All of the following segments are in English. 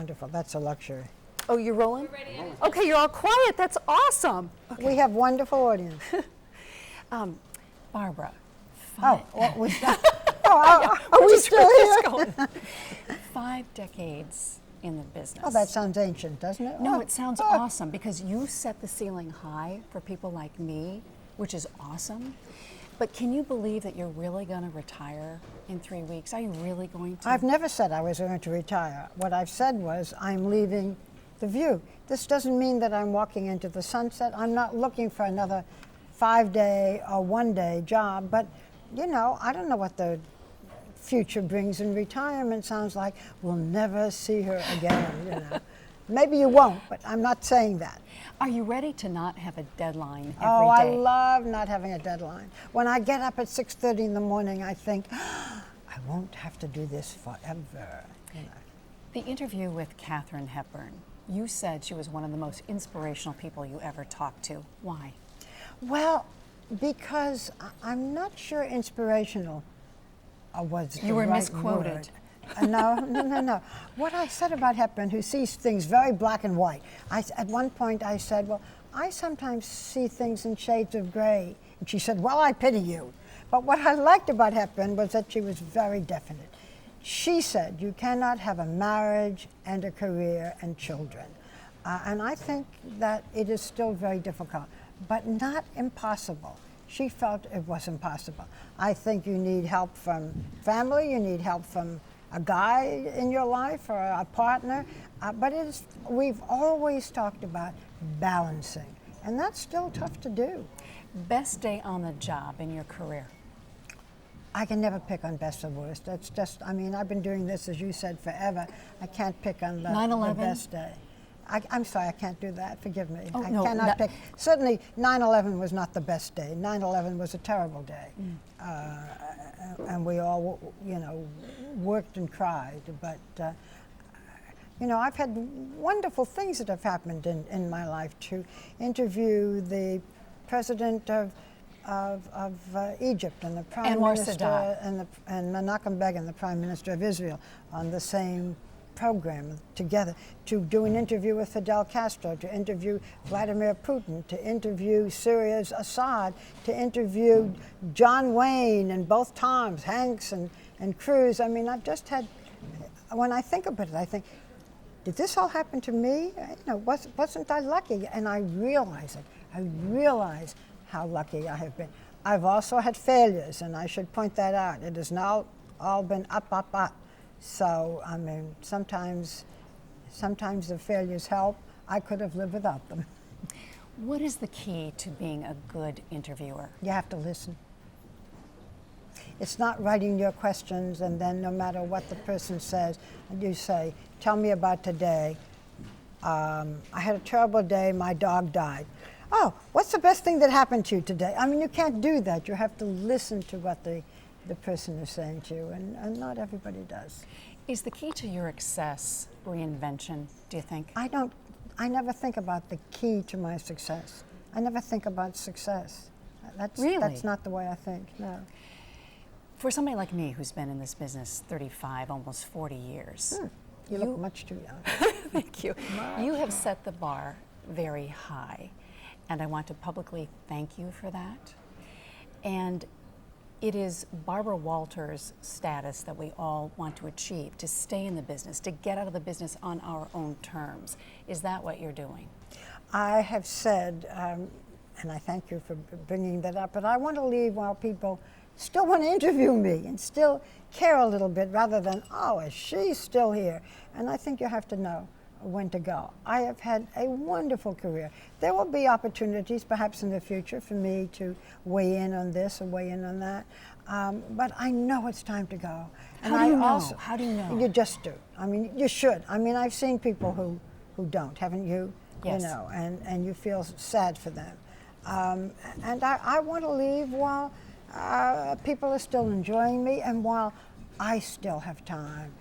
Wonderful, that's a luxury. Oh, you're rolling? Okay, you're all quiet. That's awesome. We have wonderful audience. Barbara. Oh, what was that? Are we still here? 5 decades in the business. Oh, that sounds ancient, doesn't it? No, it sounds awesome because you set the ceiling high for people like me, which is awesome. But can you believe that you're really going to retire in 3 weeks? Are you really going to? I've never said I was going to retire. What I've said was I'm leaving the View. This doesn't mean that I'm walking into the sunset. I'm not looking for another 5-day or 1-day job, but you know, I don't know what the future brings in retirement. Sounds like we'll never see her again, you know. Maybe you won't, but I'm not saying that. Are you ready to not have a deadline every day? Oh, I love not having a deadline. When I get up at 6:30 in the morning, I think, I won't have to do this forever. You know. The interview with Katharine Hepburn, you said she was one of the most inspirational people you ever talked to. Why? Well, because I'm not sure inspirational was the You were right misquoted. word. No. What I said about Hepburn, who sees things very black and white, at one point I said, well, I sometimes see things in shades of gray. And she said, well, I pity you. But what I liked about Hepburn was that she was very definite. She said, you cannot have a marriage and a career and children. And I think that it is still very difficult, but not impossible. She felt it was impossible. I think you need help from family, you need help from a guy in your life or a partner, but we've always talked about balancing, and that's still tough to do. Best day on the job in your career? I can never pick on best or worst. That's just, I mean, I've been doing this, as you said, forever. I can't pick on the 9/11? best day. I'm sorry, I can't do that. Forgive me. Oh, I no, cannot pick. Certainly, 9/11 was not the best day. 9/11 was a terrible day. And we all, you know, worked and cried. But, you know, I've had wonderful things that have happened in my life. To interview the president of Egypt and the prime Anwar minister Sadat. and Menachem Begin, the prime minister of Israel, on the same program together, to do an interview with Fidel Castro, to interview Vladimir Putin, to interview Syria's Assad, to interview John Wayne and both Toms, Hanks and Cruz. I mean, I've just had, when I think about it, I think, did this all happen to me? You know, wasn't I lucky? And I realize it. I realize how lucky I have been. I've also had failures, and I should point that out. It has now all been up. So, I mean, sometimes the failures help. I could have lived without them. What is the key to being a good interviewer? You have to listen. It's not writing your questions and then no matter what the person says, you say, tell me about today. I had a terrible day, my dog died. Oh, what's the best thing that happened to you today? I mean, you can't do that. You have to listen to what the person is saying to you, and not everybody does. Is the key to your success reinvention, do you think? I never think about the key to my success. I never think about success. Really? That's not the way I think, no. For somebody like me who's been in this business 35, almost 40 years. You look much too young. Thank you. You have set the bar very high, and I want to publicly thank you for that. And it is Barbara Walters' status that we all want to achieve, to stay in the business, to get out of the business on our own terms. Is that what you're doing? I have said, and I thank you for bringing that up, but I want to leave while people still want to interview me and still care a little bit rather than, oh, is she still here? And I think you have to know when to go. I have had a wonderful career. There will be opportunities perhaps in the future for me to weigh in on this or weigh in on that, but I know it's time to go. And How do you know? also, How do you know? You just do. I mean, you should. I mean, I've seen people who don't, haven't you? Yes. You know, and you feel sad for them. And I want to leave while people are still enjoying me and while I still have time.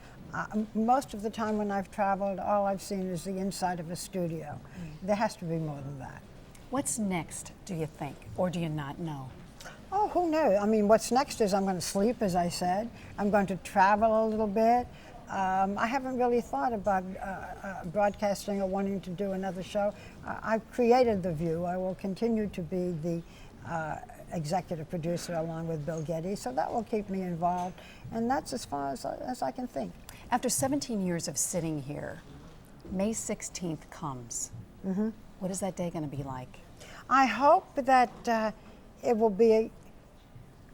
Most of the time when I've traveled, all I've seen is the inside of a studio. There has to be more than that. What's next, do you think, or do you not know? Oh, who knows? I mean, what's next is I'm going to sleep, as I said. I'm going to travel a little bit. I haven't really thought about broadcasting or wanting to do another show. I've created The View. I will continue to be the executive producer along with Bill Getty, so that will keep me involved, and that's as far as I can think. After 17 years of sitting here, May 16th comes. Mm-hmm. What is that day going to be like? I hope that it will be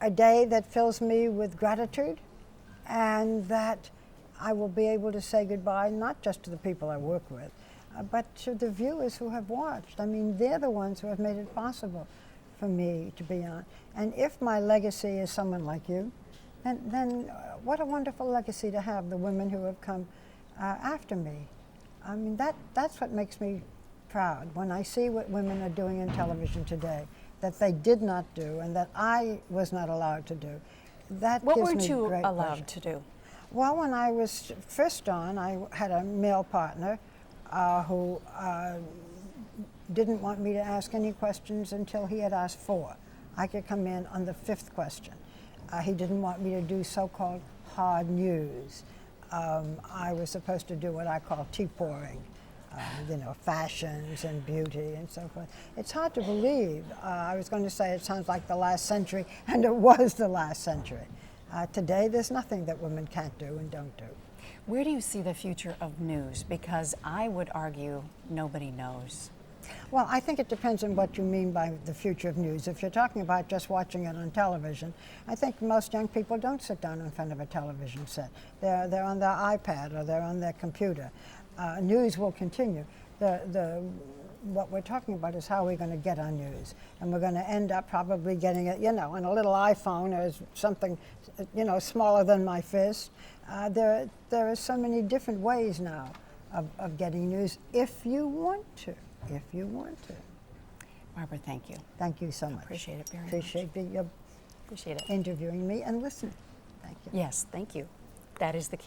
a day that fills me with gratitude, and that I will be able to say goodbye not just to the people I work with, but to the viewers who have watched. I mean, they're the ones who have made it possible for me to be on. And if my legacy is someone like you, then what a wonderful legacy to have, the women who have come after me. I mean, that's what makes me proud when I see what women are doing in television today that they did not do and that I was not allowed to do. That What gives weren't me you great allowed pleasure. to do? Well, when I was first on, I had a male partner who didn't want me to ask any questions until he had asked 4. I could come in on the 5th question. He didn't want me to do so-called hard news. I was supposed to do what I call tea pouring, you know, fashions and beauty and so forth. It's hard to believe. I was going to say it sounds like the last century, and it was the last century. Today, there's nothing that women can't do and don't do. Where do you see the future of news? Because I would argue nobody knows. Well, I think it depends on what you mean by the future of news. If you're talking about just watching it on television, I think most young people don't sit down in front of a television set. They're on their iPad or they're on their computer. News will continue. What we're talking about is how we're going to get our news. And we're going to end up probably getting it, you know, on a little iPhone or something, you know, smaller than my fist. There are so many different ways now of getting news if you want to. If you want to. Barbara, thank you. Thank you so much. Appreciate it very much. Appreciate Appreciate it. interviewing me and listening. Thank you. Yes, thank you. That is the key.